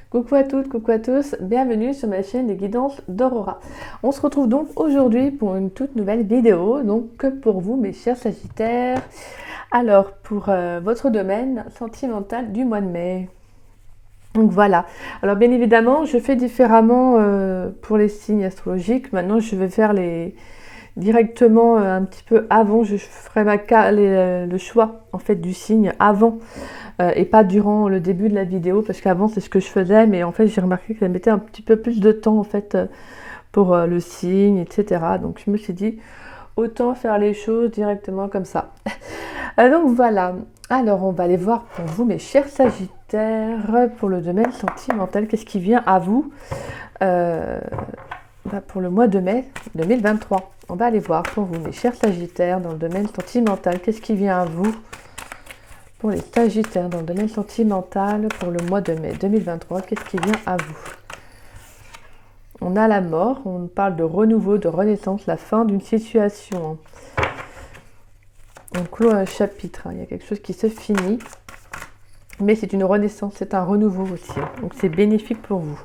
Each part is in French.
Coucou à toutes, coucou à tous, bienvenue sur ma chaîne des guidances d'Aurora. On se retrouve donc aujourd'hui pour une toute nouvelle vidéo, donc pour vous mes chers Sagittaires. Alors pour votre domaine sentimental du mois de mai. Donc voilà, alors bien évidemment je fais différemment pour les signes astrologiques. Maintenant je vais faire directement un petit peu avant, je ferai le choix en fait du signe avant et pas durant le début de la vidéo, parce qu'avant c'est ce que je faisais, mais en fait j'ai remarqué que ça mettait un petit peu plus de temps en fait pour le signe, etc. Donc je me suis dit autant faire les choses directement comme ça. Donc voilà, alors on va aller voir pour vous mes chers Sagittaires, pour le domaine sentimental, qu'est-ce qui vient à vous pour le mois de mai 2023. On va aller voir pour vous mes chers Sagittaires dans le domaine sentimental, qu'est-ce qui vient à vous pour les Sagittaires dans le domaine sentimental pour le mois de mai 2023, qu'est-ce qui vient à vous? On a la mort, on parle de renouveau, de renaissance, la fin d'une situation. On clôt un chapitre, il y a quelque chose qui se finit, mais c'est une renaissance, c'est un renouveau aussi, donc c'est bénéfique pour vous.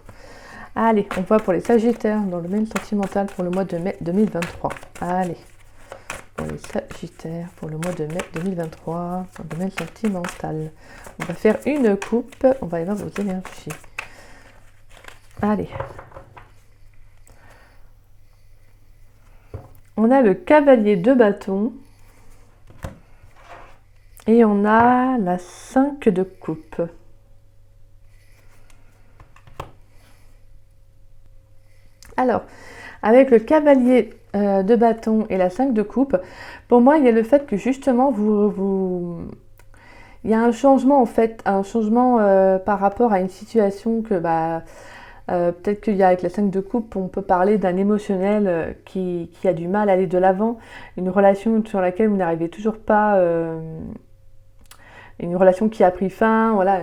Allez, on voit pour les Sagittaires dans le domaine sentimental pour le mois de mai 2023. Allez, pour les Sagittaires pour le mois de mai 2023 dans le domaine sentimental. On va faire une coupe, on va aller voir vos énergies. Allez. On a le cavalier de bâton. Et on a la 5 de coupe. Alors, avec le cavalier de bâton et la 5 de coupe, pour moi, il y a le fait que justement, il y a un changement en fait, un changement par rapport à une situation que, peut-être qu'il y a avec la 5 de coupe, on peut parler d'un émotionnel qui a du mal à aller de l'avant, une relation sur laquelle vous n'arrivez toujours pas, une relation qui a pris fin, voilà.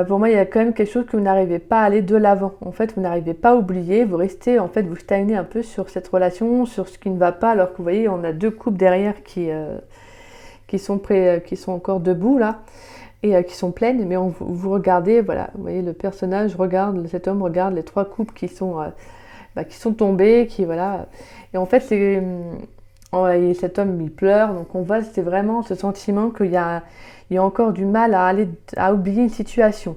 Pour moi, il y a quand même quelque chose que vous n'arrivez pas à aller de l'avant. En fait, vous n'arrivez pas à oublier, vous restez, en fait, vous stagnez un peu sur cette relation, sur ce qui ne va pas, alors que vous voyez, on a deux coupes derrière qui sont encore debout, là, et qui sont pleines, mais vous regardez, voilà, vous voyez, le personnage regarde, cet homme regarde les trois coupes qui sont tombées, voilà. Et en fait, et cet homme, il pleure, donc on voit, c'est vraiment ce sentiment qu'il y a encore du mal à oublier une situation.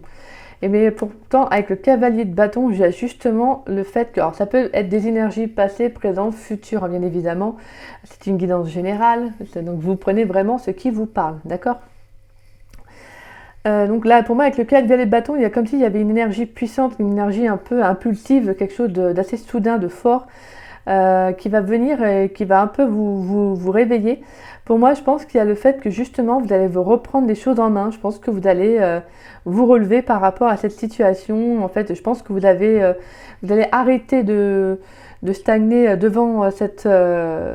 Mais pourtant, avec le cavalier de bâton, j'ai justement le fait que, alors ça peut être des énergies passées, présentes, futures, bien évidemment. C'est une guidance générale, donc vous prenez vraiment ce qui vous parle, d'accord ? Donc là, pour moi, avec le cavalier de bâton, il y a comme s'il y avait une énergie puissante, une énergie un peu impulsive, quelque chose d'assez soudain, de fort, qui va venir et qui va un peu vous réveiller. Pour moi, je pense qu'il y a le fait que justement, vous allez vous reprendre les choses en main. Je pense que vous allez vous relever par rapport à cette situation. En fait, je pense que vous allez arrêter de stagner devant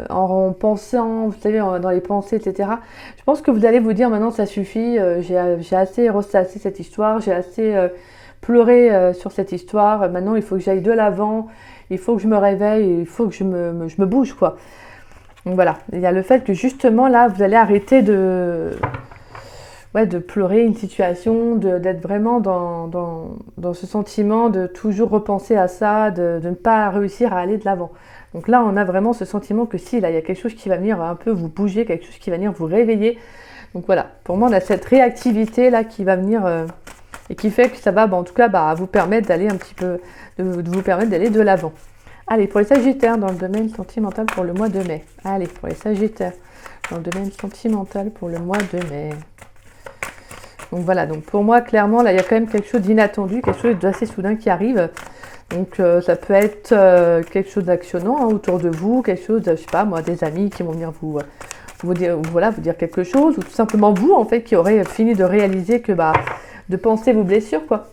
en pensant, vous savez, dans les pensées, etc. Je pense que vous allez vous dire maintenant, ça suffit, j'ai assez ressassé cette histoire, j'ai assez pleuré sur cette histoire. Maintenant, il faut que j'aille de l'avant. Il faut que je me réveille, il faut que je me bouge, quoi. Donc voilà, il y a le fait que justement là, vous allez arrêter de pleurer une situation, d'être vraiment dans ce sentiment de toujours repenser à ça, de ne pas réussir à aller de l'avant. Donc là, on a vraiment ce sentiment que si, là, il y a quelque chose qui va venir un peu vous bouger, quelque chose qui va venir vous réveiller. Donc voilà, pour moi, on a cette réactivité là qui va venir et qui fait que ça va, en tout cas, vous permettre d'aller un petit peu, de vous permettre d'aller de l'avant. Allez, pour les Sagittaires dans le domaine sentimental pour le mois de mai. Allez, pour les Sagittaires dans le domaine sentimental pour le mois de mai. Donc voilà, donc pour moi, clairement, là, il y a quand même quelque chose d'inattendu, quelque chose d'assez soudain qui arrive. Donc ça peut être quelque chose d'actionnant autour de vous, quelque chose, je sais pas moi, des amis qui vont venir vous dire quelque chose, ou tout simplement vous, en fait, qui aurez fini de réaliser que, de penser vos blessures, quoi.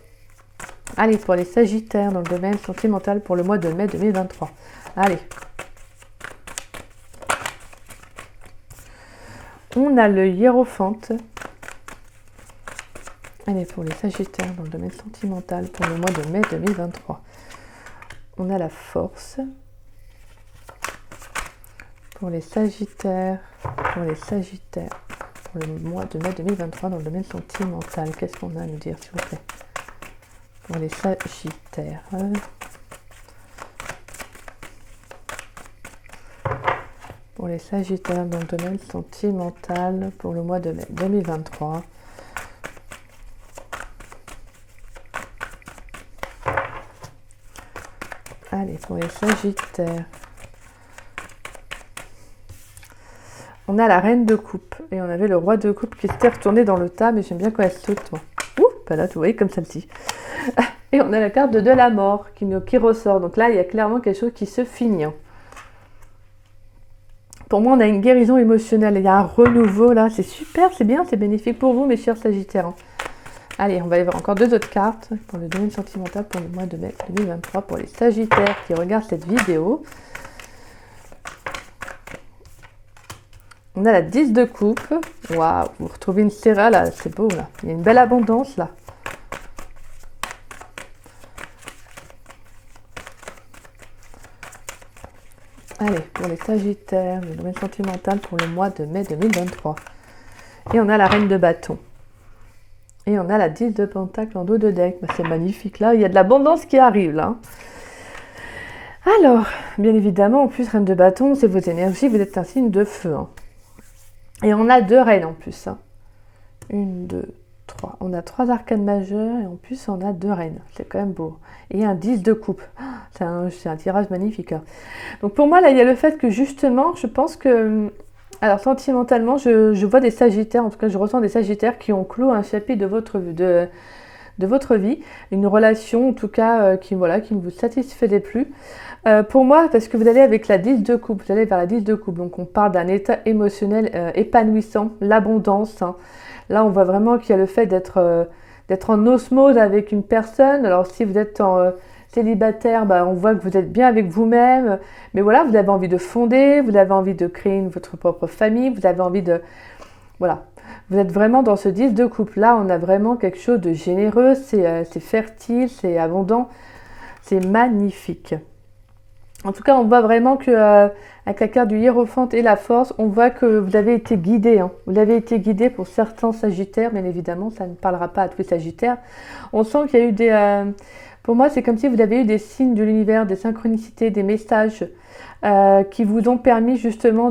Allez, pour les Sagittaires dans le domaine sentimental pour le mois de mai 2023. Allez. On a le hiérophante. Allez, pour les Sagittaires dans le domaine sentimental pour le mois de mai 2023. On a la force. Pour les Sagittaires, pour le mois de mai 2023 dans le domaine sentimental. Qu'est-ce qu'on a à nous dire, s'il vous plaît? pour les Sagittaires. Pour les Sagittaires dans le domaine sentimental pour le mois de mai 2023. Allez, pour les Sagittaires. On a la reine de coupe et on avait le roi de coupe qui s'était retourné dans le tas, mais j'aime bien quand elle saute. Ouh, pas là, vous voyez, comme celle-ci. Et on a la carte de la mort qui ressort. Donc là, il y a clairement quelque chose qui se finit. Pour moi, on a une guérison émotionnelle. Il y a un renouveau là. C'est super, c'est bien, c'est bénéfique pour vous, mes chers Sagittaires. Allez, on va aller voir encore 2 autres cartes pour le domaine sentimental pour le mois de mai 2023 pour les Sagittaires qui regardent cette vidéo. On a la 10 de coupe. Waouh, vous retrouvez une serra là, c'est beau là. Il y a une belle abondance là. Allez, pour les Sagittaires, le domaine sentimental pour le mois de mai 2023. Et on a la reine de bâton. Et on a la 10 de pentacle en dos de deck. Bah, c'est magnifique là, il y a de l'abondance qui arrive là. Alors, bien évidemment, en plus, reine de bâton, c'est vos énergies, vous êtes un signe de feu. Et on a 2 reines en plus. 1, 2, 3. On a 3 arcanes majeures et en plus on a 2 reines. C'est quand même beau. Et un 10 de coupe. C'est un tirage magnifique. Donc pour moi, là, il y a le fait que justement, je pense que... Alors sentimentalement, je vois des Sagittaires, en tout cas je ressens des Sagittaires qui ont clos un chapitre de votre vie. Une relation en tout cas qui ne vous satisfaisait plus. Pour moi, parce que vous allez avec la 10 de coupe, vous allez vers la 10 de coupe. Donc on parle d'un état émotionnel épanouissant, l'abondance. Là, on voit vraiment qu'il y a le fait d'être en osmose avec une personne. Alors, si vous êtes célibataire, bah, on voit que vous êtes bien avec vous-même. Mais voilà, vous avez envie de fonder, vous avez envie de créer votre propre famille, vous avez envie de... Voilà, vous êtes vraiment dans ce 10 de couple. Là, on a vraiment quelque chose de généreux, c'est fertile, c'est abondant, c'est magnifique. En tout cas, on voit vraiment que avec la carte du Hiérophante et la force, on voit que vous avez été guidé. Vous avez été guidé pour certains Sagittaires, bien évidemment, ça ne parlera pas à tous les Sagittaires. On sent qu'il y a eu des... pour moi, c'est comme si vous avez eu des signes de l'univers, des synchronicités, des messages qui vous ont permis justement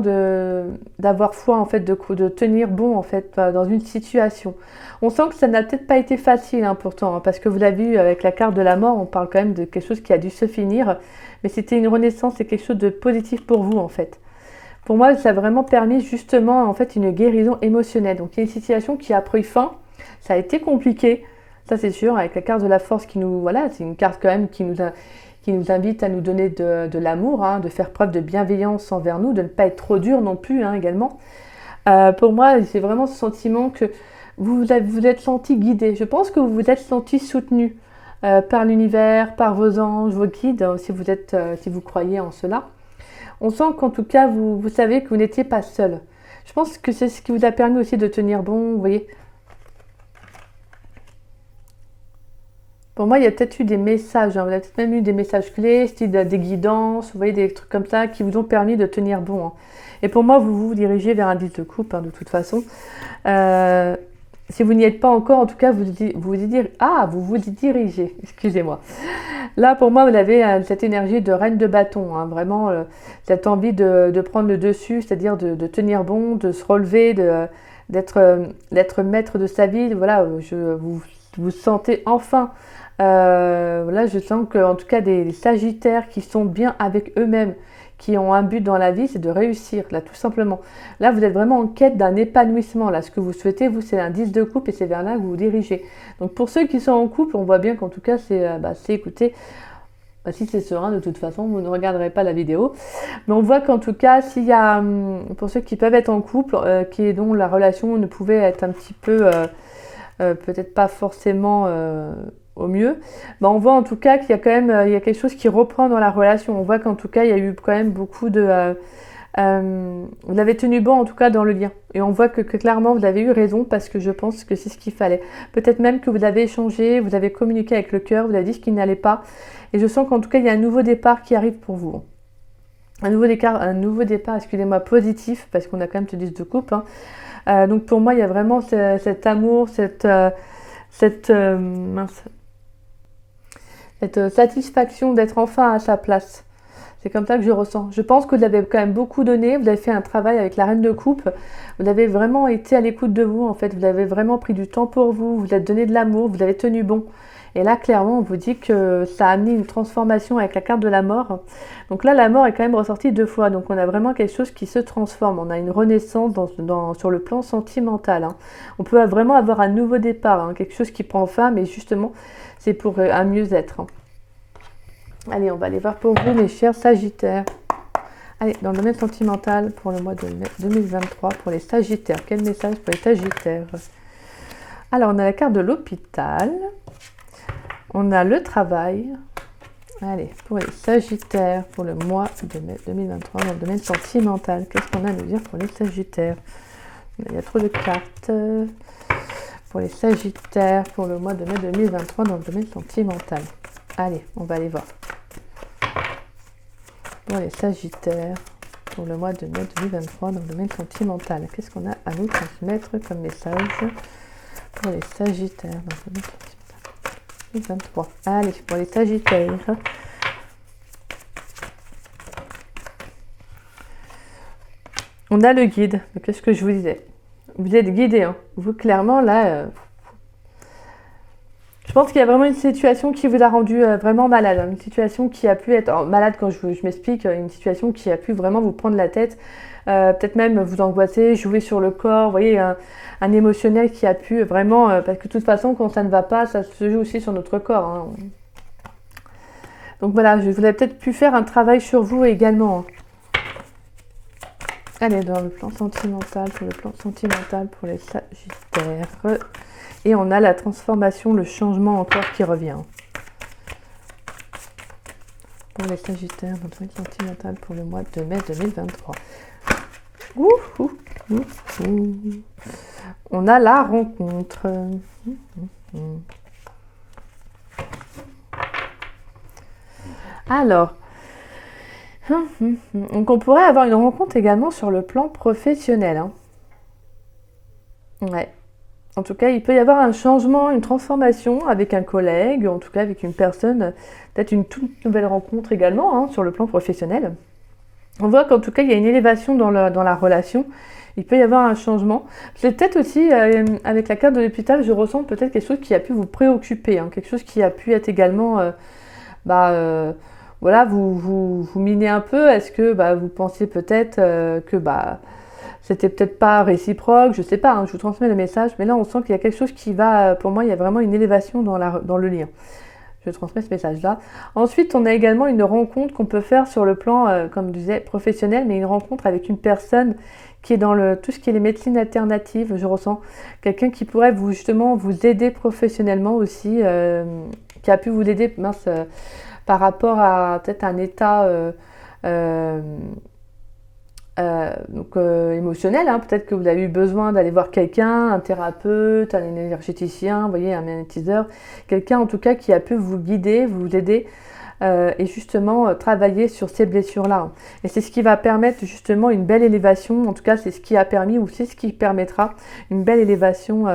d'avoir foi, en fait, de tenir bon, en fait, dans une situation. On sent que ça n'a peut-être pas été facile, pourtant, parce que vous l'avez vu avec la carte de la mort, on parle quand même de quelque chose qui a dû se finir. Mais c'était une renaissance, c'est quelque chose de positif pour vous en fait. Pour moi, ça a vraiment permis justement en fait une guérison émotionnelle. Donc il y a une situation qui a pris fin, ça a été compliqué, ça c'est sûr, avec la carte de la force qui nous... Voilà, c'est une carte quand même qui nous invite à nous donner de l'amour, de faire preuve de bienveillance envers nous, de ne pas être trop dur non plus également. Pour moi, c'est vraiment ce sentiment que vous êtes senti guidé. Je pense que vous vous êtes senti soutenu. Par l'univers, par vos anges, vos guides, si vous croyez en cela. On sent qu'en tout cas, vous savez que vous n'étiez pas seul. Je pense que c'est ce qui vous a permis aussi de tenir bon, vous voyez. Pour moi, il y a peut-être eu des messages, vous avez peut-être même eu des messages clés, style des guidances, vous voyez, des trucs comme ça qui vous ont permis de tenir bon. Et pour moi, vous vous dirigez vers un 10 de coupe, de toute façon. Si vous n'y êtes pas encore, en tout cas, vous vous y dirigez, excusez-moi. Là, pour moi, vous avez cette énergie de reine de bâton, vraiment cette envie de prendre le dessus, c'est-à-dire de tenir bon, de se relever, d'être maître de sa vie. Voilà, vous sentez enfin, là, je sens que, en tout cas, des Sagittaires qui sont bien avec eux-mêmes, qui ont un but dans la vie, c'est de réussir, là, tout simplement. Là, vous êtes vraiment en quête d'un épanouissement. Là, ce que vous souhaitez, vous, c'est un 10 de coupe et c'est vers là que vous vous dirigez. Donc, pour ceux qui sont en couple, on voit bien qu'en tout cas, écoutez, si c'est serein, de toute façon, vous ne regarderez pas la vidéo. Mais on voit qu'en tout cas, s'il y a, pour ceux qui peuvent être en couple, dont la relation ne pouvait être un petit peu, peut-être pas forcément... au mieux, on voit en tout cas qu'il y a quand même il y a quelque chose qui reprend dans la relation. On voit qu'en tout cas il y a eu quand même beaucoup de vous l'avez tenu bon en tout cas dans le lien, et on voit que clairement vous avez eu raison, parce que je pense que c'est ce qu'il fallait. Peut-être même que vous avez échangé, vous avez communiqué avec le cœur, vous avez dit ce qui n'allait pas, et je sens qu'en tout cas il y a un nouveau départ qui arrive pour vous, un nouveau départ, excusez-moi, positif, parce qu'on a quand même ce 10 de coupe, donc pour moi il y a vraiment cet amour, cette Cette satisfaction d'être enfin à sa place. C'est comme ça que je ressens. Je pense que vous avez quand même beaucoup donné, vous avez fait un travail avec la reine de coupe, vous avez vraiment été à l'écoute de vous en fait, vous avez vraiment pris du temps pour vous, vous avez donné de l'amour, vous avez tenu bon. Et là, clairement, on vous dit que ça a amené une transformation avec la carte de la mort. Donc là, la mort est quand même ressortie 2 fois. Donc on a vraiment quelque chose qui se transforme. On a une renaissance sur le plan sentimental. Hein. On peut vraiment avoir un nouveau départ, hein, quelque chose qui prend fin, mais justement, c'est pour un mieux-être. Hein. Allez, on va aller voir pour vous, mes chers Sagittaires. Allez, dans le domaine sentimental, pour le mois de mai 2023, pour les Sagittaires. Quel message pour les Sagittaires? Alors, on a la carte de l'hôpital. On a le travail. Allez, pour les Sagittaires, pour le mois de mai 2023, dans le domaine sentimental, qu'est-ce qu'on a à nous dire pour les Sagittaires? Il y a trop de cartes. Pour les Sagittaires, pour le mois de mai 2023, dans le domaine sentimental. Allez, on va aller voir. Pour les Sagittaires, pour le mois de mai 2023, dans le domaine sentimental, qu'est-ce qu'on a à nous transmettre comme message pour les Sagittaires, dans le domaine sentimental 2023. Allez, pour les Sagittaires. On a le guide. Qu'est-ce que je vous disais? Vous êtes guidé. Hein. Vous, clairement, là, je pense qu'il y a vraiment une situation qui vous a rendu vraiment malade. Hein. Une situation qui a pu être malade quand je m'explique. Une situation qui a pu vraiment vous prendre la tête. Peut-être même vous angoisser, jouer sur le corps. Vous voyez, un émotionnel qui a pu vraiment... parce que de toute façon, quand ça ne va pas, ça se joue aussi sur notre corps. Hein. Donc voilà, vous avez peut-être pu faire un travail sur vous également. Hein. Allez, dans le plan sentimental, pour les Sagittaires. Et on a la transformation, le changement encore qui revient. Pour les Sagittaires, dans le plan sentimental, pour le mois de mai 2023. On a la rencontre. Alors, donc on pourrait avoir une rencontre également sur le plan professionnel. Hein. Ouais. En tout cas, il peut y avoir un changement, une transformation avec un collègue, en tout cas avec une personne, peut-être une toute nouvelle rencontre également hein, sur le plan professionnel. On voit qu'en tout cas, il y a une élévation dans la relation. Il peut y avoir un changement. C'est peut-être aussi, avec la carte de l'hôpital, je ressens peut-être quelque chose qui a pu vous préoccuper, hein, quelque chose qui a pu être également, voilà, vous minez un peu. Est-ce que vous pensiez peut-être que c'était peut-être pas réciproque, je sais pas, hein, je vous transmets le message, mais là on sent qu'il y a quelque chose qui va, pour moi, il y a vraiment une élévation dans le lien. Je transmets ce message-là. Ensuite, on a également une rencontre qu'on peut faire sur le plan, comme je disais, professionnel, mais une rencontre avec une personne qui est dans tout ce qui est les médecines alternatives, je ressens. Quelqu'un qui pourrait justement vous aider professionnellement aussi, qui a pu vous aider par rapport à peut-être un état émotionnel. Hein. Peut-être que vous avez eu besoin d'aller voir quelqu'un, un thérapeute, un énergéticien, vous voyez, un magnétiseur. Quelqu'un en tout cas qui a pu vous guider, vous aider et justement travailler sur ces blessures-là. Et c'est ce qui va permettre justement une belle élévation, en tout cas c'est ce qui a permis ou c'est ce qui permettra une belle élévation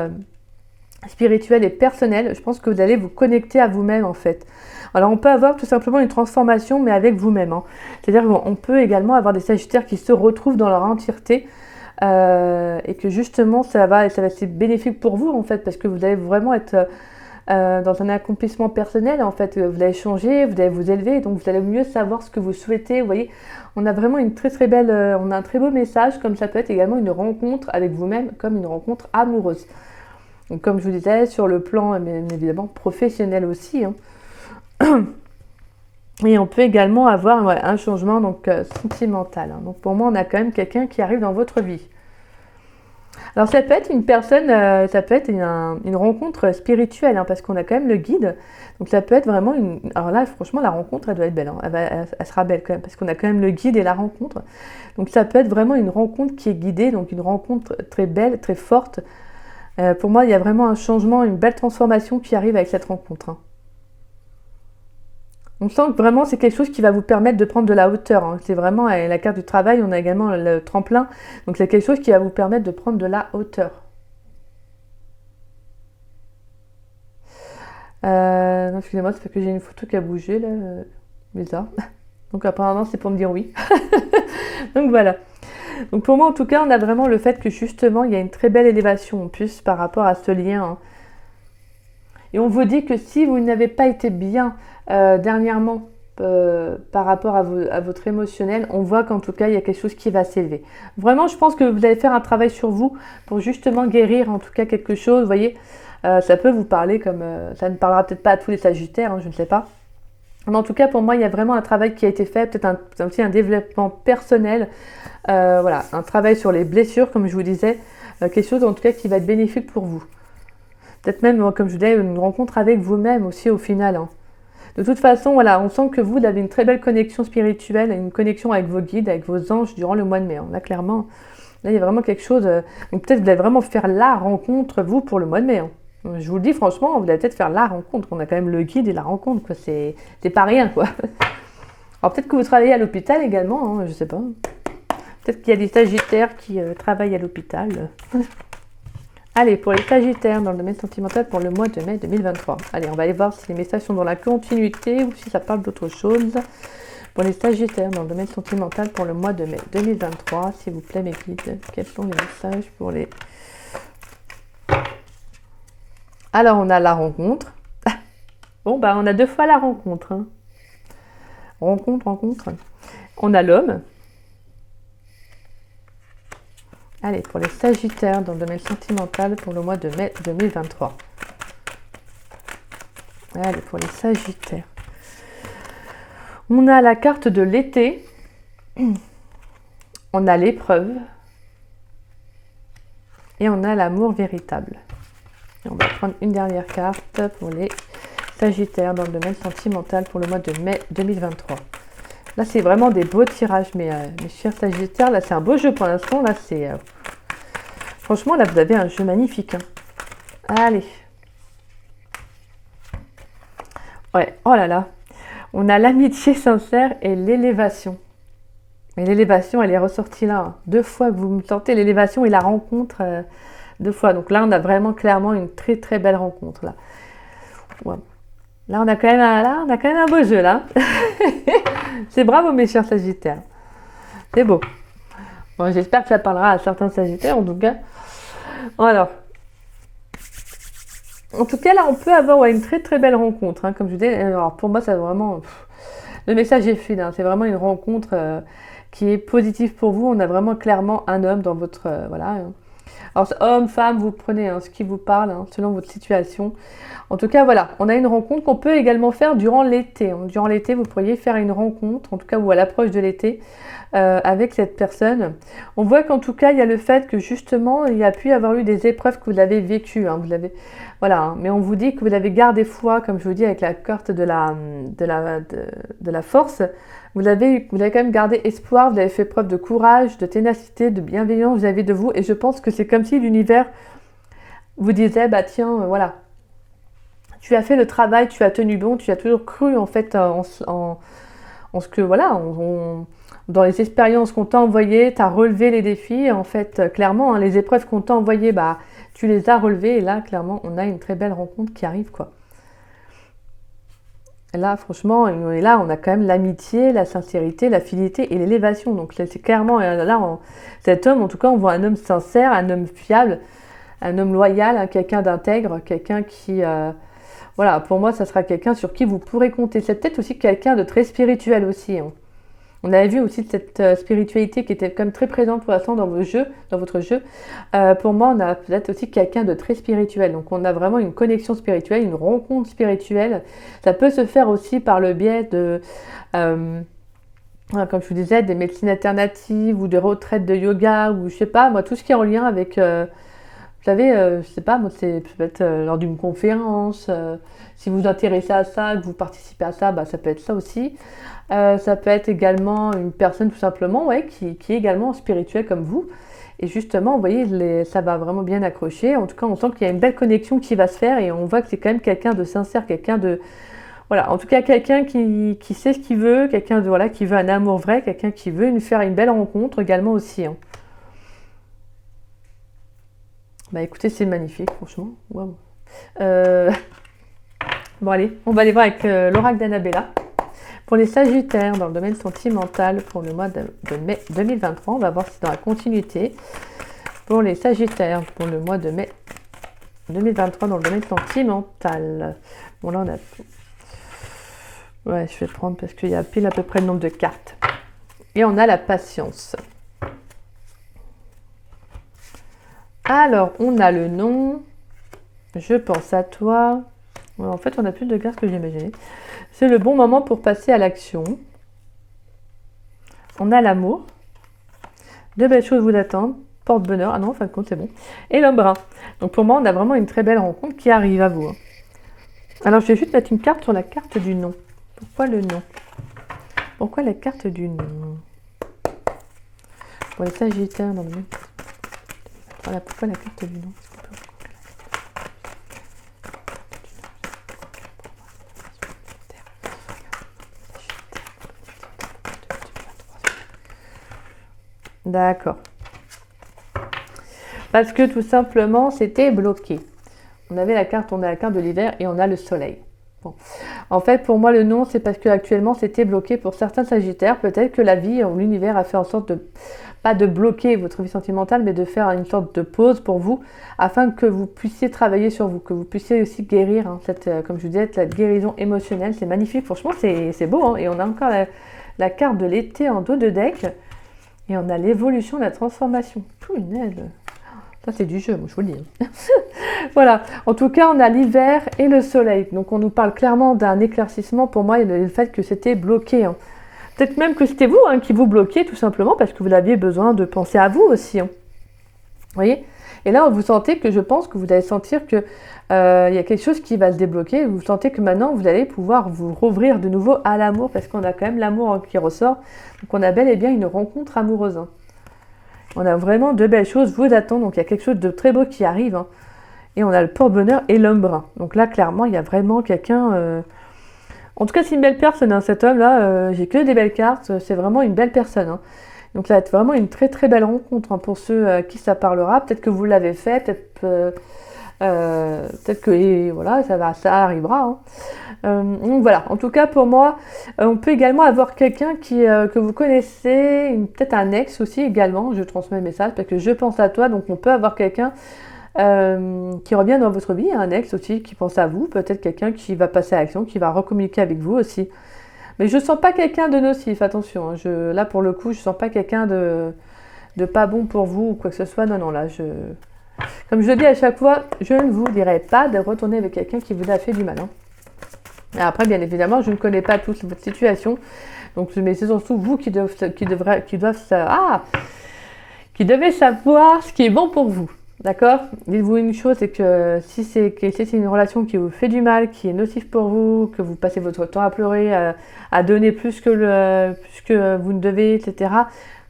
spirituelle et personnelle. Je pense que vous allez vous connecter à vous-même en fait. Alors on peut avoir tout simplement une transformation mais avec vous-même. Hein. C'est-à-dire qu'on peut également avoir des Sagittaires qui se retrouvent dans leur entièreté et que justement ça va être bénéfique pour vous en fait parce que vous allez vraiment être dans un accomplissement personnel en fait. Vous allez changer, vous allez vous élever donc vous allez mieux savoir ce que vous souhaitez. Vous voyez, on a vraiment une très très belle, on a un très beau message comme ça peut être également une rencontre avec vous-même comme une rencontre amoureuse. Donc, comme je vous disais, sur le plan mais évidemment professionnel aussi. Hein. Et on peut également avoir un changement donc, sentimental. Hein. Donc pour moi, on a quand même quelqu'un qui arrive dans votre vie. Alors ça peut être une personne, ça peut être une rencontre spirituelle, hein, parce qu'on a quand même le guide. Donc ça peut être vraiment une... Alors là, franchement, la rencontre, elle doit être belle. Hein. Elle sera belle quand même, parce qu'on a quand même le guide et la rencontre. Donc ça peut être vraiment une rencontre qui est guidée, donc une rencontre très belle, très forte. Pour moi, il y a vraiment un changement, une belle transformation qui arrive avec cette rencontre. Hein. On sent que vraiment c'est quelque chose qui va vous permettre de prendre de la hauteur. Hein. C'est vraiment la carte du travail, on a également le tremplin. Donc c'est quelque chose qui va vous permettre de prendre de la hauteur. Non, excusez-moi, c'est parce que j'ai une photo qui a bougé, là. Bizarre. Donc apparemment, c'est pour me dire oui. Donc voilà. Donc pour moi, en tout cas, on a vraiment le fait que justement, il y a une très belle élévation en plus par rapport à ce lien, hein. Et on vous dit que si vous n'avez pas été bien dernièrement par rapport à votre émotionnel, on voit qu'en tout cas, il y a quelque chose qui va s'élever. Vraiment, je pense que vous allez faire un travail sur vous pour justement guérir en tout cas quelque chose. Vous voyez, ça peut vous parler comme... ça ne parlera peut-être pas à tous les sagittaires, hein, je ne sais pas. Mais en tout cas, pour moi, il y a vraiment un travail qui a été fait, peut-être aussi un développement personnel. Voilà, un travail sur les blessures, comme je vous disais. Quelque chose en tout cas qui va être bénéfique pour vous. Peut-être même, comme je vous disais, une rencontre avec vous-même aussi au final, hein. De toute façon, voilà, on sent que vous avez une très belle connexion spirituelle, une connexion avec vos guides, avec vos anges durant le mois de mai, hein. Là, clairement, là, il y a vraiment quelque chose. Donc peut-être vous allez vraiment faire la rencontre, vous, pour le mois de mai, hein. Je vous le dis franchement, vous allez peut-être faire la rencontre. On a quand même le guide et la rencontre, quoi. C'est pas rien, quoi. Alors peut-être que vous travaillez à l'hôpital également, hein, je sais pas. Peut-être qu'il y a des sagittaires qui travaillent à l'hôpital. Allez, pour les sagittaires dans le domaine sentimental pour le mois de mai 2023. Allez, on va aller voir si les messages sont dans la continuité ou si ça parle d'autre chose. Pour les sagittaires dans le domaine sentimental pour le mois de mai 2023, s'il vous plaît mes guides, quels sont les messages pour les... Alors, on a la rencontre. Bon, bah, on a 2 fois la rencontre, hein. Rencontre. On a l'homme. Allez, pour les sagittaires dans le domaine sentimental pour le mois de mai 2023. Allez, pour les sagittaires. On a la carte de l'été. On a l'épreuve. Et on a l'amour véritable. Et on va prendre une dernière carte pour les sagittaires dans le domaine sentimental pour le mois de mai 2023. Là, c'est vraiment des beaux tirages, mes chers sagittaires. Là, c'est un beau jeu pour l'instant. Là, c'est... Franchement, là, vous avez un jeu magnifique, hein. Allez. Ouais, oh là là. On a l'amitié sincère et l'élévation. Et l'élévation, elle est ressortie là, hein. 2 fois que vous me sentez l'élévation et la rencontre 2 fois. Donc là, on a vraiment clairement une très très belle rencontre, là. Ouais. Là, on a quand même un beau jeu, là. C'est bravo, mes chers sagittaires. C'est beau. Bon, j'espère que ça parlera à certains sagittaires, en tout cas. Alors, en tout cas, là, on peut avoir une très très belle rencontre, hein, comme je vous disais. Alors, pour moi, ça vraiment... le message est fluide, hein. C'est vraiment une rencontre qui est positive pour vous. On a vraiment clairement un homme dans votre... voilà. Alors, homme, femme, vous prenez, hein, ce qui vous parle, hein, selon votre situation. En tout cas, voilà, on a une rencontre qu'on peut également faire durant l'été, hein. Durant l'été, vous pourriez faire une rencontre, en tout cas, ou à l'approche de l'été, avec cette personne. On voit qu'en tout cas, il y a le fait que justement, il y a pu y avoir eu des épreuves que vous avez vécues, hein, vous avez, voilà, hein, mais on vous dit que vous avez gardé foi, comme je vous dis, avec la carte de la force. Vous avez quand même gardé espoir, vous avez fait preuve de courage, de ténacité, de bienveillance vis-à-vis de vous. Et je pense que c'est comme si l'univers vous disait, bah tiens, voilà, tu as fait le travail, tu as tenu bon, tu as toujours cru en fait en ce que, voilà, dans les expériences qu'on t'a envoyées, tu as relevé les défis. Et en fait, clairement, hein, les épreuves qu'on t'a envoyées, bah, tu les as relevées. Et là, clairement, on a une très belle rencontre qui arrive, quoi. Là, franchement, et là, on a quand même l'amitié, la sincérité, la fidélité et l'élévation. Donc là, c'est clairement, là, cet homme, en tout cas, on voit un homme sincère, un homme fiable, un homme loyal, hein, quelqu'un d'intègre, quelqu'un qui... voilà, pour moi, ça sera quelqu'un sur qui vous pourrez compter. C'est peut-être aussi quelqu'un de très spirituel aussi, hein. On avait vu aussi cette spiritualité qui était quand même très présente pour l'instant dans votre jeu. Pour moi, on a peut-être aussi quelqu'un de très spirituel. Donc, on a vraiment une connexion spirituelle, une rencontre spirituelle. Ça peut se faire aussi par le biais de, comme je vous disais, des médecines alternatives ou des retraites de yoga ou je sais pas, moi, tout ce qui est en lien avec... vous savez, je sais pas, moi, c'est peut-être lors d'une conférence. Si vous vous intéressez à ça, que vous participez à ça, bah, ça peut être ça aussi. Ça peut être également une personne tout simplement, ouais, qui est également spirituelle comme vous. Et justement, vous voyez, ça va vraiment bien accrocher. En tout cas, on sent qu'il y a une belle connexion qui va se faire et on voit que c'est quand même quelqu'un de sincère, quelqu'un de... Voilà, en tout cas, quelqu'un qui sait ce qu'il veut, quelqu'un de, voilà, qui veut un amour vrai, quelqu'un qui veut faire une belle rencontre également aussi, hein. Bah écoutez, c'est magnifique, franchement. Wow. Bon allez, on va aller voir avec l'oracle d'Annabella. Pour les Sagittaires dans le domaine sentimental pour le mois de mai 2023, on va voir si c'est dans la continuité. Pour les Sagittaires pour le mois de mai 2023 dans le domaine sentimental. Bon là on a tout. Ouais, je vais prendre parce qu'il y a pile à peu près le nombre de cartes. Et on a la patience. Alors, on a le nom. Je pense à toi. En fait, on a plus de cartes que j'imaginais. C'est le bon moment pour passer à l'action. On a l'amour. De belles choses vous attendent. Porte-bonheur. Ah non, en fin de compte, c'est bon. Et l'homme brun. Donc pour moi, on a vraiment une très belle rencontre qui arrive à vous. Alors, je vais juste mettre une carte sur la carte du nom. Pourquoi le nom? Pourquoi la carte du nom? Pour les Sagittaires dans le même. Voilà, pourquoi la carte du nom? D'accord. Parce que tout simplement, c'était bloqué. On a la carte de l'hiver et on a le soleil. Bon. En fait, pour moi, le non, c'est parce que actuellement, c'était bloqué pour certains Sagittaires. Peut-être que la vie ou l'univers a fait en sorte de, pas de bloquer votre vie sentimentale, mais de faire une sorte de pause pour vous, afin que vous puissiez travailler sur vous, que vous puissiez aussi guérir, hein, comme je vous disais, cette guérison émotionnelle. C'est magnifique, franchement, c'est beau. Hein, et on a encore la carte de l'été en dos de deck. Et on a l'évolution, la transformation. Punaise. Ça, c'est du jeu, moi, je vous le dis. Voilà. En tout cas, on a l'hiver et le soleil. Donc, on nous parle clairement d'un éclaircissement. Pour moi, le fait que c'était bloqué. Hein. Peut-être même que c'était vous qui vous bloquiez, tout simplement, parce que vous aviez besoin de penser à vous aussi. Hein. Vous voyez? Et là, vous sentez que je pense que vous allez sentir que y a quelque chose qui va se débloquer. Vous sentez que maintenant, vous allez pouvoir vous rouvrir de nouveau à l'amour, parce qu'on a quand même l'amour qui ressort. Donc, on a bel et bien une rencontre amoureuse. Hein. On a vraiment de belles choses vous attendent. Donc, il y a quelque chose de très beau qui arrive. Hein. Et on a le porte-bonheur et l'homme brun. Donc là, clairement, il y a vraiment quelqu'un... En tout cas, c'est une belle personne. Hein, cet homme-là, j'ai que des belles cartes. C'est vraiment une belle personne. Hein. Donc ça va être vraiment une très très belle rencontre pour ceux à qui ça parlera. Peut-être que vous l'avez fait, peut-être que et voilà, ça arrivera. Hein. Donc voilà, en tout cas pour moi, on peut également avoir quelqu'un que vous connaissez, peut-être un ex aussi également, je transmets le message parce que je pense à toi, donc on peut avoir quelqu'un qui revient dans votre vie, un ex aussi qui pense à vous, peut-être quelqu'un qui va passer à l'action, qui va recommuniquer avec vous aussi. Mais je ne sens pas quelqu'un de nocif, attention. Hein, là, pour le coup, je ne sens pas quelqu'un de pas bon pour vous ou quoi que ce soit. Non, là, comme je le dis à chaque fois, je ne vous dirai pas de retourner avec quelqu'un qui vous a fait du mal. Hein. Et après, bien évidemment, je ne connais pas toute votre situation. Donc, mais c'est surtout vous qui devez savoir ce qui est bon pour vous. D'accord? Dites-vous une chose, c'est que si c'est une relation qui vous fait du mal, qui est nocive pour vous, que vous passez votre temps à pleurer, à donner plus que vous ne devez, etc.,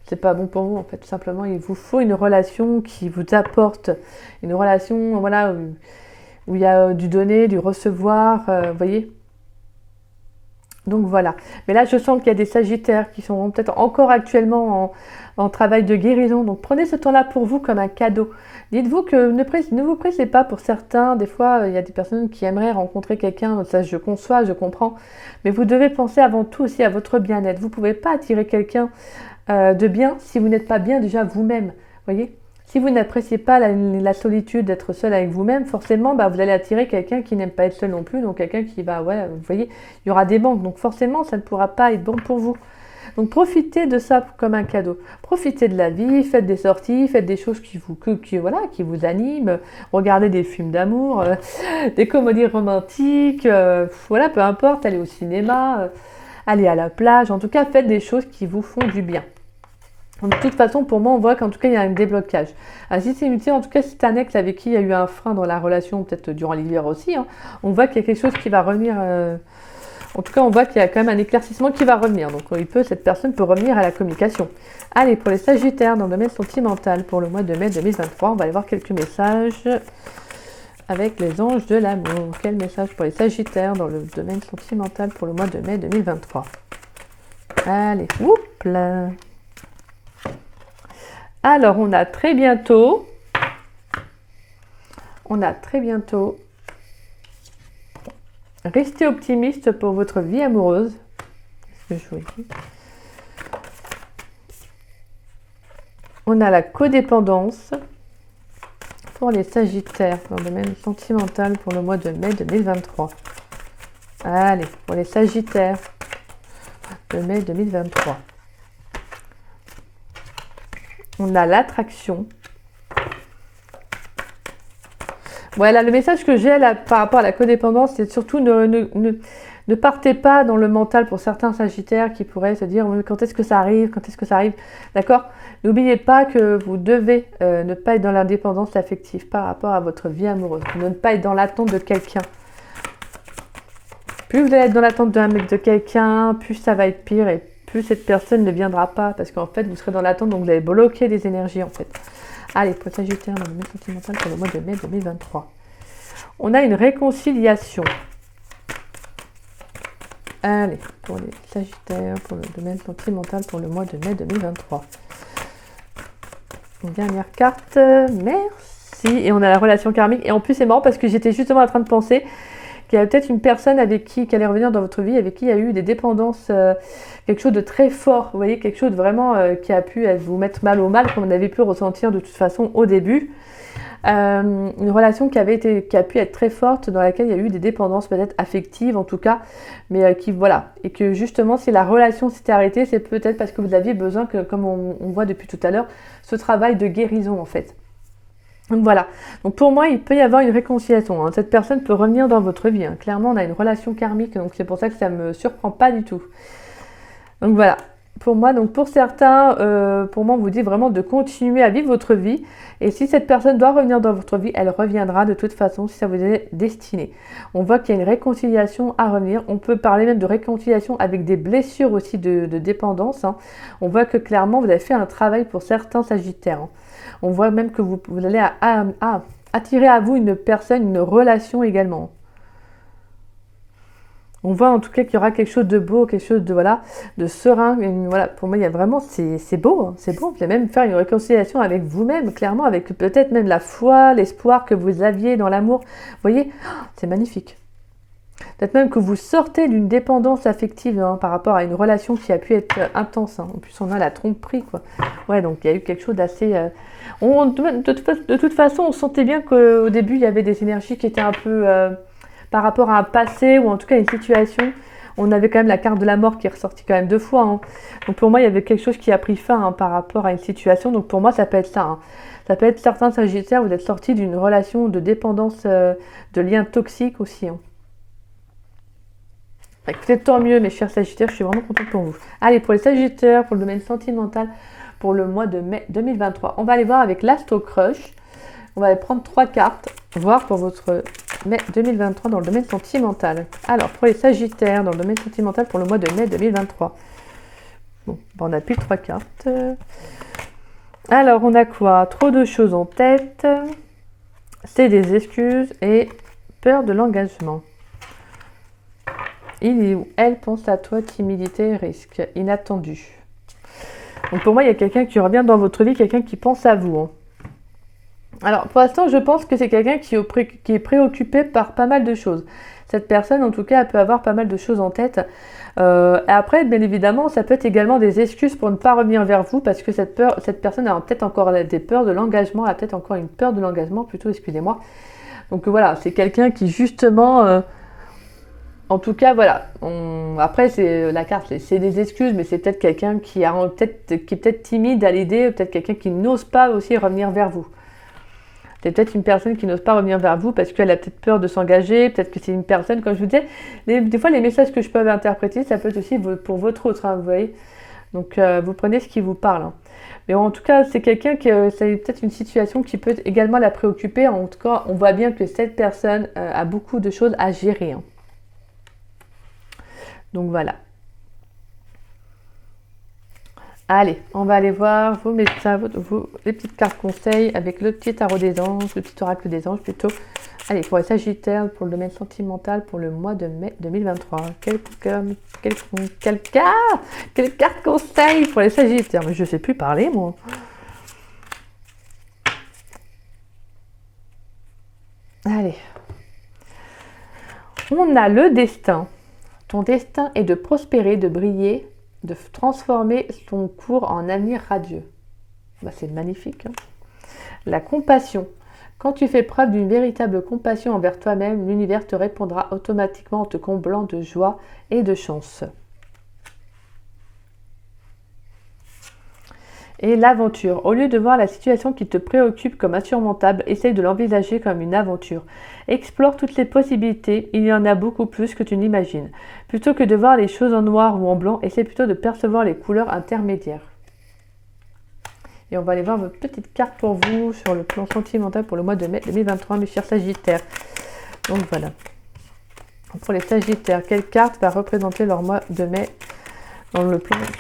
c'est pas bon pour vous en fait. Tout simplement, il vous faut une relation qui vous apporte, une relation voilà, où il y a du donner, du recevoir, vous voyez? Donc voilà. Mais là, je sens qu'il y a des Sagittaires qui sont peut-être encore actuellement en travail de guérison. Donc prenez ce temps-là pour vous comme un cadeau. Dites-vous que ne vous pressez pas pour certains. Des fois, il y a des personnes qui aimeraient rencontrer quelqu'un. Ça, je conçois, je comprends. Mais vous devez penser avant tout aussi à votre bien-être. Vous ne pouvez pas attirer quelqu'un de bien si vous n'êtes pas bien déjà vous-même. Voyez ? Si vous n'appréciez pas la solitude d'être seul avec vous-même, forcément, vous allez attirer quelqu'un qui n'aime pas être seul non plus. Donc quelqu'un qui va, vous voyez, il y aura des manques. Donc forcément, ça ne pourra pas être bon pour vous. Donc profitez de ça comme un cadeau. Profitez de la vie, faites des sorties, faites des choses qui vous animent. Regardez des films d'amour, des comédies romantiques, voilà, peu importe, allez au cinéma, allez à la plage. En tout cas, faites des choses qui vous font du bien. De toute façon, pour moi, on voit qu'en tout cas, il y a un déblocage. Si c'est utile, en tout cas, si c'est un ex avec qui il y a eu un frein dans la relation, peut-être durant l'hiver aussi, hein, on voit qu'il y a quelque chose qui va revenir... En tout cas, on voit qu'il y a quand même un éclaircissement qui va revenir. Donc, cette personne peut revenir à la communication. Allez, pour les Sagittaires dans le domaine sentimental, pour le mois de mai 2023, on va aller voir quelques messages avec les anges de l'amour. Quel message pour les Sagittaires dans le domaine sentimental pour le mois de mai 2023? Allez, oups là. Alors, on a très bientôt Restez optimiste pour votre vie amoureuse. Qu'est-ce que je vous dis? On a la codépendance pour les Sagittaires dans le domaine sentimental pour le mois de mai 2023. Allez, pour les Sagittaires de mai 2023. On a l'attraction. Voilà, le message que j'ai là par rapport à la codépendance, c'est surtout ne partez pas dans le mental pour certains Sagittaires qui pourraient se dire quand est-ce que ça arrive, quand est-ce que ça arrive, d'accord? N'oubliez pas que vous devez ne pas être dans l'indépendance affective par rapport à votre vie amoureuse, ne pas être dans l'attente de quelqu'un. Plus vous allez être dans l'attente de quelqu'un, plus ça va être pire et plus cette personne ne viendra pas parce qu'en fait vous serez dans l'attente, donc vous allez bloquer les énergies en fait. Allez, pour Sagittaire dans le domaine sentimental pour le mois de mai 2023. On a une réconciliation. Allez, pour les Sagittaires, pour le domaine sentimental pour le mois de mai 2023. Une dernière carte, merci. Et on a la relation karmique. Et en plus, c'est marrant parce que j'étais justement en train de penser qu'il y avait peut-être une personne avec qui allait revenir dans votre vie, avec qui il y a eu des dépendances, quelque chose de très fort. Vous voyez, quelque chose de vraiment qui a pu vous mettre mal au mal, comme on avait pu ressentir de toute façon au début. Une relation qui a pu être très forte, dans laquelle il y a eu des dépendances peut-être affectives en tout cas, mais qui voilà, et que justement si la relation s'était arrêtée, c'est peut-être parce que vous aviez besoin, que, comme on voit depuis tout à l'heure, ce travail de guérison en fait. Donc voilà, donc pour moi il peut y avoir une réconciliation, hein. Cette personne peut revenir dans votre vie, hein. Clairement on a une relation karmique, donc c'est pour ça que ça me surprend pas du tout. Donc voilà. Pour moi, donc pour certains, pour moi, on vous dit vraiment de continuer à vivre votre vie. Et si cette personne doit revenir dans votre vie, elle reviendra de toute façon si ça vous est destiné. On voit qu'il y a une réconciliation à revenir. On peut parler même de réconciliation avec des blessures aussi de dépendance, hein. On voit que clairement, vous avez fait un travail pour certains Sagittaires, hein. On voit même que vous allez attirer à vous une personne, une relation également. On voit en tout cas qu'il y aura quelque chose de beau, quelque chose de voilà, de serein. Voilà, pour moi, il y a vraiment, c'est beau, hein, c'est beau. Vous allez même faire une réconciliation avec vous-même, clairement, avec peut-être même la foi, l'espoir que vous aviez dans l'amour. Vous voyez, c'est magnifique. Peut-être même que vous sortez d'une dépendance affective, hein, par rapport à une relation qui a pu être intense, hein. En plus, on a la tromperie, quoi. Ouais, donc il y a eu quelque chose d'assez... de toute façon, on sentait bien qu'au début, il y avait des énergies qui étaient un peu... par rapport à un passé ou en tout cas une situation, on avait quand même la carte de la mort qui est ressortie quand même 2 fois, hein. Donc pour moi, il y avait quelque chose qui a pris fin, hein, par rapport à une situation. Donc pour moi, ça peut être ça, hein. Ça peut être certains Sagittaires, vous êtes sortis d'une relation de dépendance, de liens toxiques aussi, hein. Peut-être tant mieux, mes chers Sagittaires, je suis vraiment contente pour vous. Allez, pour les Sagittaires, pour le domaine sentimental, pour le mois de mai 2023, on va aller voir avec l'Astro Crush. On va aller prendre 3 cartes, voir pour votre mai 2023 dans le domaine sentimental. Alors, pour les Sagittaires, dans le domaine sentimental pour le mois de mai 2023. Bon, on a plus 3 cartes. Alors, on a quoi? Trop de choses en tête. C'est des excuses et peur de l'engagement. Il ou elle pense à toi, timidité, risque, inattendu. Donc pour moi, il y a quelqu'un qui revient dans votre vie, quelqu'un qui pense à vous, hein. Alors, pour l'instant, je pense que c'est quelqu'un qui est préoccupé par pas mal de choses. Cette personne, en tout cas, elle peut avoir pas mal de choses en tête. Et après, bien évidemment, ça peut être également des excuses pour ne pas revenir vers vous parce que cette personne a peut-être encore des peurs de l'engagement, a peut-être encore une peur de l'engagement, plutôt, excusez-moi. Donc voilà, c'est quelqu'un qui, justement... en tout cas, voilà. Après, c'est la carte, c'est des excuses, mais c'est peut-être quelqu'un qui est peut-être timide à l'idée, peut-être quelqu'un qui n'ose pas aussi revenir vers vous. C'est peut-être une personne qui n'ose pas revenir vers vous parce qu'elle a peut-être peur de s'engager, peut-être que c'est une personne, comme je vous disais, des fois les messages que je peux interpréter, ça peut être aussi pour votre autre, hein, vous voyez. Donc vous prenez ce qui vous parle, hein. Mais en tout cas, c'est quelqu'un qui c'est peut-être une situation qui peut également la préoccuper. En tout cas, on voit bien que cette personne a beaucoup de choses à gérer, hein. Donc voilà. Allez, on va aller voir vos médecins, les petites cartes conseils avec le petit tarot des anges, le petit oracle des anges plutôt. Allez, pour les Sagittaires, pour le domaine sentimental, pour le mois de mai 2023. Quelle carte conseil pour les Sagittaires? Mais je ne sais plus parler, moi. Allez. On a le destin. Ton destin est de prospérer, de briller, de transformer ton cours en avenir radieux. Bah, c'est magnifique. Hein. La compassion. Quand tu fais preuve d'une véritable compassion envers toi-même, l'univers te répondra automatiquement en te comblant de joie et de chance. Et l'aventure. Au lieu de voir la situation qui te préoccupe comme insurmontable, essaye de l'envisager comme une aventure. Explore toutes les possibilités, il y en a beaucoup plus que tu n'imagines. Plutôt que de voir les choses en noir ou en blanc, essaie plutôt de percevoir les couleurs intermédiaires. Et on va aller voir votre petite carte pour vous sur le plan sentimental pour le mois de mai 2023, mes chers Sagittaires. Donc voilà. Pour les Sagittaires, quelle carte va représenter leur mois de mai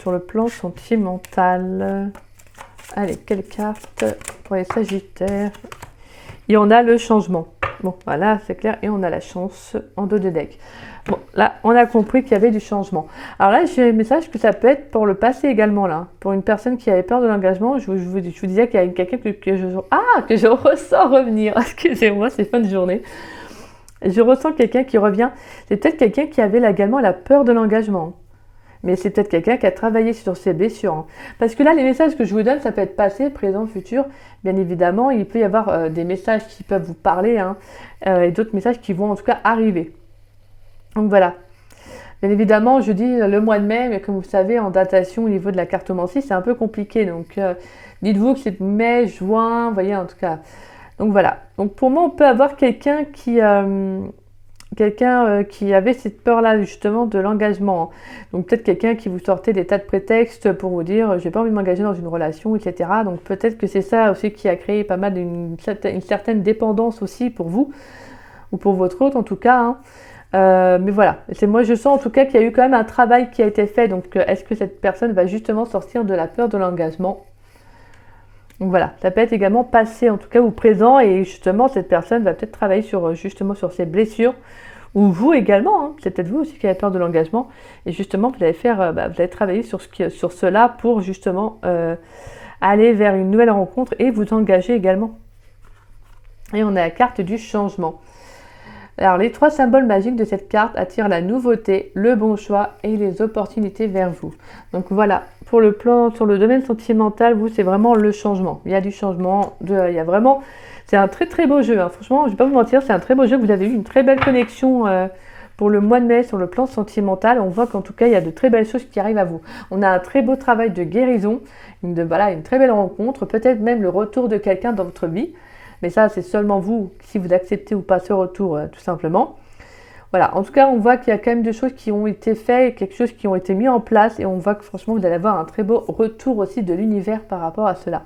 sur le plan sentimental? Allez, quelle carte pour les Sagittaires? Et on a le changement. Bon, voilà, c'est clair. Et on a la chance en dos de deck. Bon, là, on a compris qu'il y avait du changement. Alors là, j'ai un message que ça peut être pour le passé également, là. Pour une personne qui avait peur de l'engagement, je vous disais qu'il y a quelqu'un que je ressens revenir. Excusez-moi, c'est fin de journée. Je ressens quelqu'un qui revient. C'est peut-être quelqu'un qui avait également la peur de l'engagement. Mais c'est peut-être quelqu'un qui a travaillé sur ses blessures. Hein. Parce que là, les messages que je vous donne, ça peut être passé, présent, futur. Bien évidemment, il peut y avoir des messages qui peuvent vous parler hein, et d'autres messages qui vont en tout cas arriver. Donc voilà. Bien évidemment, je dis le mois de mai, mais comme vous savez, en datation au niveau de la cartomancie, c'est un peu compliqué. Donc dites-vous que c'est mai, juin, vous voyez en tout cas. Donc voilà. Donc pour moi, on peut avoir quelqu'un qui avait cette peur-là justement de l'engagement. Donc peut-être quelqu'un qui vous sortait des tas de prétextes pour vous dire j'ai pas envie de m'engager dans une relation, etc. Donc peut-être que c'est ça aussi qui a créé pas mal une certaine dépendance aussi pour vous, ou pour votre autre en tout cas. Hein. Mais voilà, moi je sens en tout cas qu'il y a eu quand même un travail qui a été fait. Donc est-ce que cette personne va justement sortir de la peur de l'engagement? Donc voilà, ça peut être également passé en tout cas ou présent et justement cette personne va peut-être travailler justement sur ses blessures ou vous également, hein, c'est peut-être vous aussi qui avez peur de l'engagement et justement vous allez travailler sur cela pour justement aller vers une nouvelle rencontre et vous engager également. Et on a la carte du changement. Alors les 3 symboles magiques de cette carte attirent la nouveauté, le bon choix et les opportunités vers vous. Donc voilà, pour le plan, sur le domaine sentimental, vous c'est vraiment le changement. Il y a du changement, il y a vraiment, c'est un très très beau jeu. Hein. Franchement, je ne vais pas vous mentir, c'est un très beau jeu. Vous avez eu une très belle connexion pour le mois de mai sur le plan sentimental. On voit qu'en tout cas, il y a de très belles choses qui arrivent à vous. On a un très beau travail de guérison, une très belle rencontre, peut-être même le retour de quelqu'un dans votre vie. Mais ça, c'est seulement vous, si vous acceptez ou pas ce retour, tout simplement. Voilà, en tout cas, on voit qu'il y a quand même des choses qui ont été faites, quelque chose qui ont été mis en place. Et on voit que franchement, vous allez avoir un très beau retour aussi de l'univers par rapport à cela.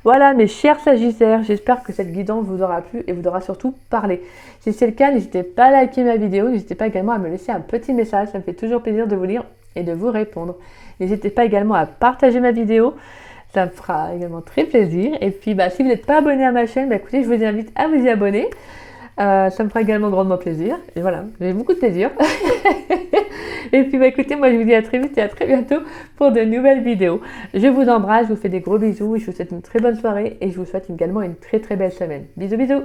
Voilà, mes chers Sagittaires, j'espère que cette guidance vous aura plu et vous aura surtout parlé. Si c'est le cas, n'hésitez pas à liker ma vidéo. N'hésitez pas également à me laisser un petit message. Ça me fait toujours plaisir de vous lire et de vous répondre. N'hésitez pas également à partager ma vidéo. Ça me fera également très plaisir. Et puis, si vous n'êtes pas abonné à ma chaîne, écoutez, je vous invite à vous y abonner. Ça me fera également grandement plaisir. Et voilà, j'ai beaucoup de plaisir. Et puis, écoutez, moi, je vous dis à très vite et à très bientôt pour de nouvelles vidéos. Je vous embrasse, je vous fais des gros bisous. Je vous souhaite une très bonne soirée et je vous souhaite également une très très belle semaine. Bisous, bisous!